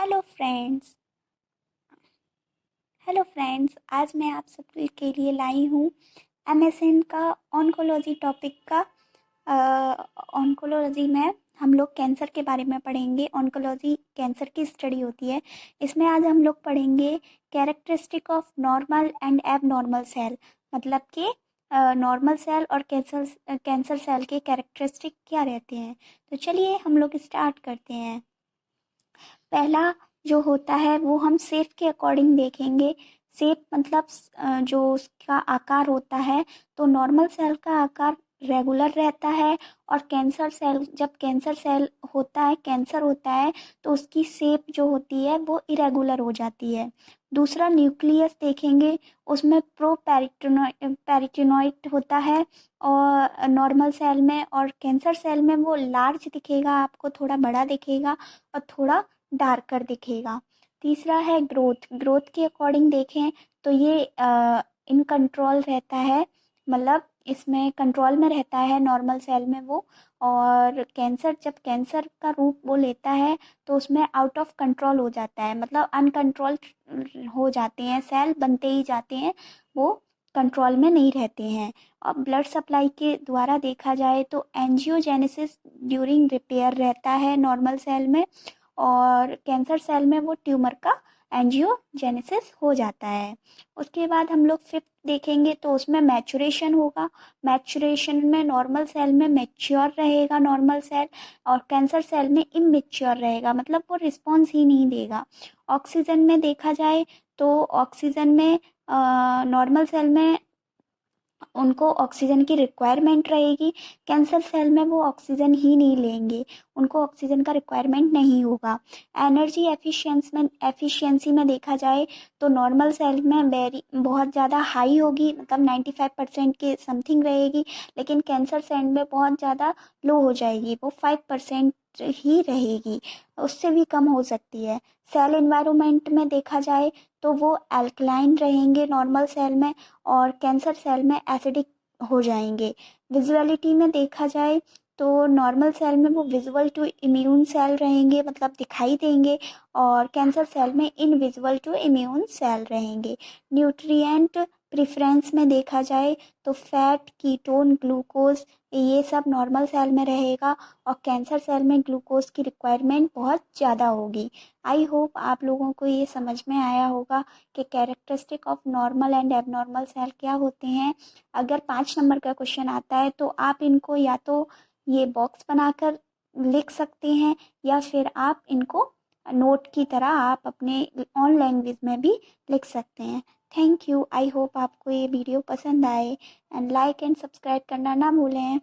Hello friends. आज मैं आप सबके लिए लाई हूँ एमएसएन का ऑन्कोलॉजी टॉपिक का। ऑन्कोलॉजी में हम लोग कैंसर के बारे में पढ़ेंगे। ऑन्कोलॉजी कैंसर की स्टडी होती है। इसमें आज हम लोग पढ़ेंगे characteristic of normal and abnormal cell, मतलब कि नॉर्मल सेल और कैंसर सेल के कैरेक्टरिस्टिक क्या रहते हैं। तो चलिए हम लोग स्टार्ट करते हैं। पहला जो होता है वो हम शेप के अकॉर्डिंग देखेंगे। शेप मतलब जो उसका आकार होता है, तो नॉर्मल सेल का आकार रेगुलर रहता है और जब कैंसर सेल होता है, कैंसर होता है, तो उसकी शेप जो होती है वो इरेगुलर हो जाती है। दूसरा न्यूक्लियस देखेंगे, उसमें पेरिटोनॉइड होता है और नॉर्मल सेल में, और कैंसर सेल में वो लार्ज दिखेगा, आपको थोड़ा बड़ा दिखेगा और थोड़ा डार्कर दिखेगा। तीसरा है ग्रोथ। ग्रोथ के अकॉर्डिंग देखें तो ये इन कंट्रोल रहता है, मतलब इसमें कंट्रोल में रहता है नॉर्मल सेल में वो। और जब कैंसर का रूप वो लेता है तो उसमें आउट ऑफ कंट्रोल हो जाता है, मतलब अनकंट्रोल हो जाते हैं, सेल बनते ही जाते हैं, वो कंट्रोल में नहीं रहते हैं। और ब्लड सप्लाई के द्वारा देखा जाए तो एंजियोजेनेसिस ड्यूरिंग रिपेयर रहता है नॉर्मल सेल में, और कैंसर सेल में वो ट्यूमर का एंजियोजेनेसिस हो जाता है। उसके बाद हम लोग फिफ्थ देखेंगे तो उसमें मैचुरेशन होगा। मैचुरेशन में नॉर्मल सेल में मैच्योर रहेगा नॉर्मल सेल, और कैंसर सेल में इमेच्योर रहेगा, मतलब वो रिस्पॉन्स ही नहीं देगा। ऑक्सीजन में देखा जाए तो ऑक्सीजन में नॉर्मल सेल में उनको ऑक्सीजन की रिक्वायरमेंट रहेगी, कैंसर सेल में वो ऑक्सीजन ही नहीं लेंगे, उनको ऑक्सीजन का रिक्वायरमेंट नहीं होगा। एनर्जी एफिशिएंसी में देखा जाए तो नॉर्मल सेल में वेरी बहुत ज़्यादा हाई होगी, मतलब 95% के समथिंग रहेगी, लेकिन कैंसर सेल में बहुत ज़्यादा लो हो जाएगी, वो 5% ही रहेगी, उससे भी कम हो सकती है। सेल एनवायरनमेंट में देखा जाए तो वो अल्कलाइन रहेंगे नॉर्मल सेल में, और कैंसर सेल में एसिडिक हो जाएंगे। विजुअलिटी में देखा जाए तो नॉर्मल सेल में वो विजुअल टू इम्यून सेल रहेंगे, मतलब दिखाई देंगे, और कैंसर सेल में इनविजिबल टू इम्यून सेल रहेंगे। न्यूट्रिएंट प्रेफरेंस में देखा जाए तो फैट, कीटोन, ग्लूकोज, ये सब नॉर्मल सेल में रहेगा, और कैंसर सेल में ग्लूकोज की रिक्वायरमेंट बहुत ज़्यादा होगी। आई होप आप लोगों को ये समझ में आया होगा कि characteristic of normal and abnormal cell क्या होते हैं। अगर 5 नंबर का क्वेश्चन आता है तो आप इनको या तो ये बॉक्स बनाकर लिख सकते हैं, या फिर आप इनको नोट की तरह आप अपने ऑन लैंग्वेज में भी लिख सकते हैं। Thank you. आई होप आपको ये वीडियो पसंद आए, एंड लाइक एंड सब्सक्राइब करना ना भूलें।